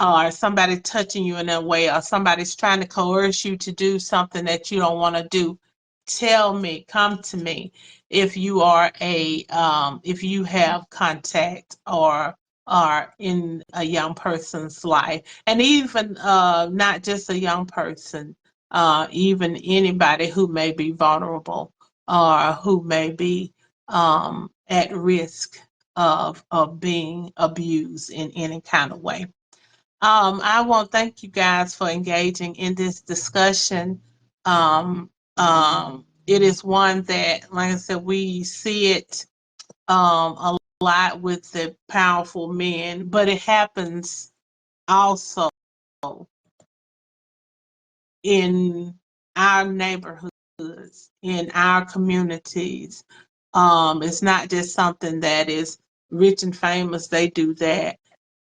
or somebody touching you in a way, or somebody's trying to coerce you to do something that you don't want to do, tell me, come to me. If you are if you have contact or are in a young person's life, and even not just a young person, even anybody who may be vulnerable or who may be at risk of being abused in any kind of way. I want to thank you guys for engaging in this discussion. It is one that, like I said, we see it a lot with the powerful men, but it happens also in our neighborhoods, in our communities. It's not just something that is rich and famous, they do that.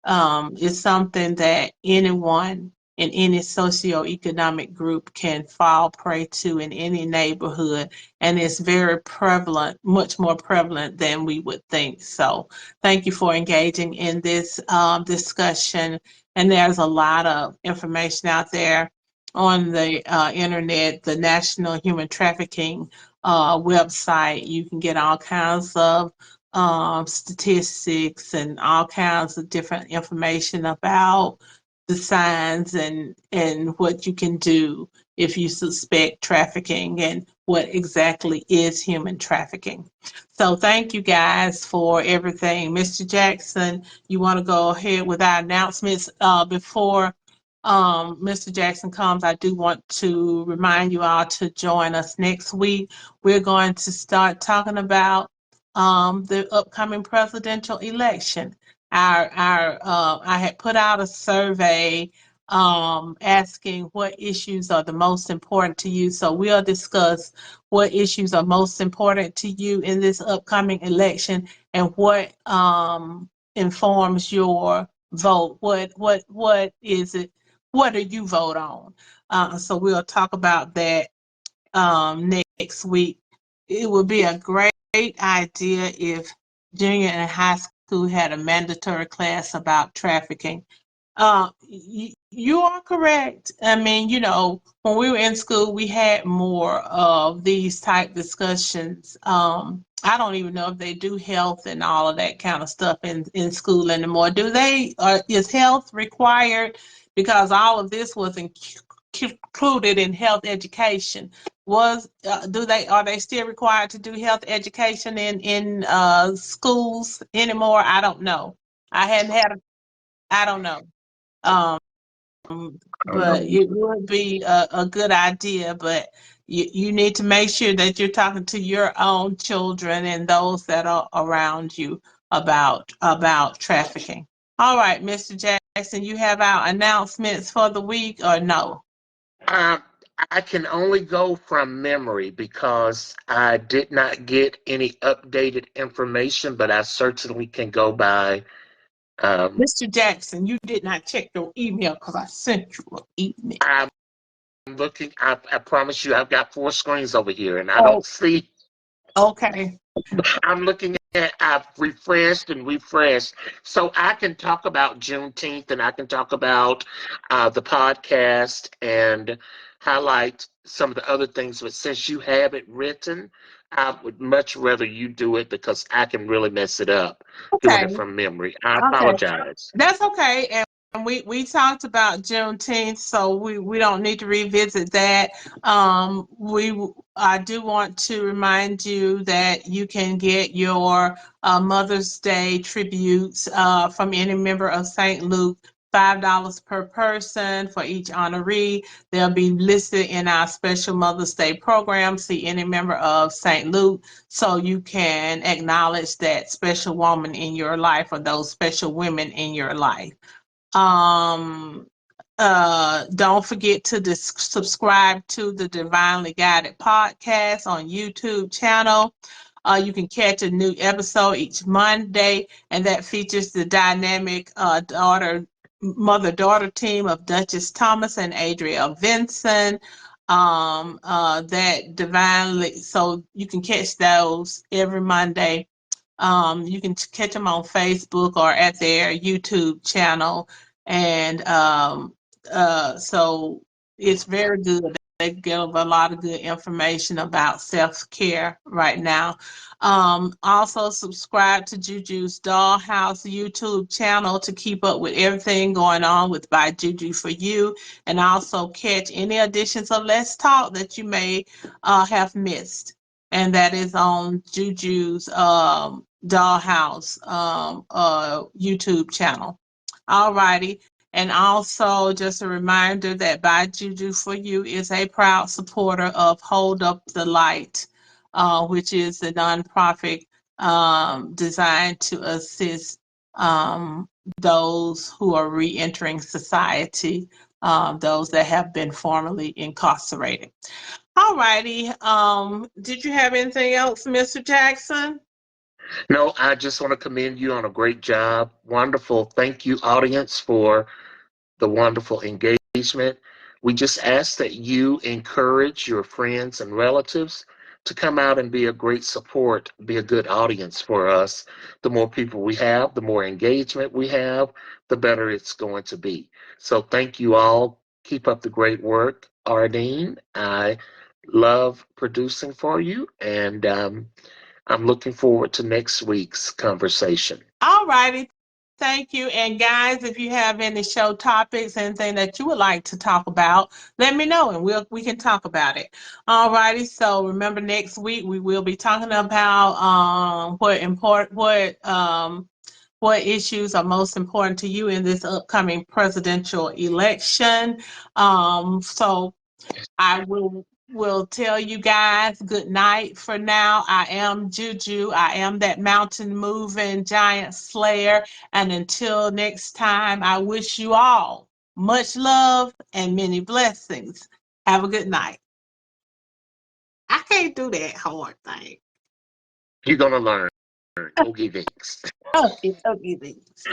It's something that anyone in any socioeconomic group can fall prey to in any neighborhood, and it's very prevalent, much more prevalent than we would think. So, thank you for engaging in this discussion. And there's a lot of information out there on the internet, the National Human Trafficking website. You can get all kinds of statistics and all kinds of different information about the signs and what you can do if you suspect trafficking and what exactly is human trafficking. So thank you guys for everything. Mr. Jackson, you want to go ahead with our announcements before Mr. Jackson comes? I do want to remind you all to join us next week. We're going to start talking about the upcoming presidential election. I had put out a survey asking what issues are the most important to you. So we'll discuss what issues are most important to you in this upcoming election and what informs your vote. What is it? What do you vote on? So we'll talk about that next week. It would be a great idea if junior and high school had a mandatory class about trafficking. You are correct. I mean, when we were in school, we had more of these type discussions. I don't even know if they do health and all of that kind of stuff in school anymore. Do they? Is health required? Because all of this was included in health education. Do they are they still required to do health education in schools anymore? I don't know. I hadn't had a, I don't know. Um, I don't but know. it would be a good idea. But you need to make sure that you're talking to your own children and those that are around you about trafficking. All right, Mr. Jackson, you have our announcements for the week or no? Um, I can only go from memory because I did not get any updated information, but I certainly can go by. Um, Mr. Jackson, you did not check your email because I sent you an email. I'm looking. I promise you, I've got four screens over here, and I Oh, don't see. okay. I'm looking at. I've refreshed and refreshed, so I can talk about Juneteenth, and I can talk about the podcast and highlight some of the other things. But since you have it written, I would much rather you do it because I can really mess it up doing Okay. it from memory. I Okay. apologize. That's okay. And we talked about Juneteenth, so we don't need to revisit that. I do want to remind you that you can get your Mother's Day tributes from any member of St. Luke. $5 per person for each honoree. They'll be listed in our special Mother's Day program. See any member of St. Luke so you can acknowledge that special woman in your life or those special women in your life. Um, don't forget to subscribe to the Divinely Guided podcast on YouTube channel. You can catch a new episode each Monday, and that features the dynamic mother-daughter team of Duchess Thomas and Adria Vinson. That divinely, so you can catch those every Monday. You can catch them on Facebook or at their YouTube channel. And so it's very good. They give a lot of good information about self-care right now. Also subscribe to Juju's Dollhouse YouTube channel to keep up with everything going on with By Juju for You, and also catch any editions of Let's Talk that you may have missed. And that is on Juju's Dollhouse YouTube channel. All righty. And also, just a reminder that By Juju for You is a proud supporter of Hold Up the Light, which is the nonprofit designed to assist those who are reentering society, those that have been formerly incarcerated. All righty. Did you have anything else, Mr. Jackson? No, I just want to commend you on a great job. Wonderful. Thank you, audience, for the wonderful engagement. We just ask that you encourage your friends and relatives to come out and be a great support, be a good audience for us. The more people we have, the more engagement we have, the better it's going to be. So thank you all. Keep up the great work, Ardeen. I love producing for you, and I'm looking forward to next week's conversation. All righty. Thank you. And guys, if you have any show topics, anything that you would like to talk about, let me know and we can talk about it. All righty. So remember next week we will be talking about what issues are most important to you in this upcoming presidential election. So I will tell you guys good night for now. I am Juju. I am that mountain moving giant slayer. And until next time, I wish you all much love and many blessings. Have a good night. I can't do that hard thing. You're going to learn. Okay, thanks. Okay, okay, thanks.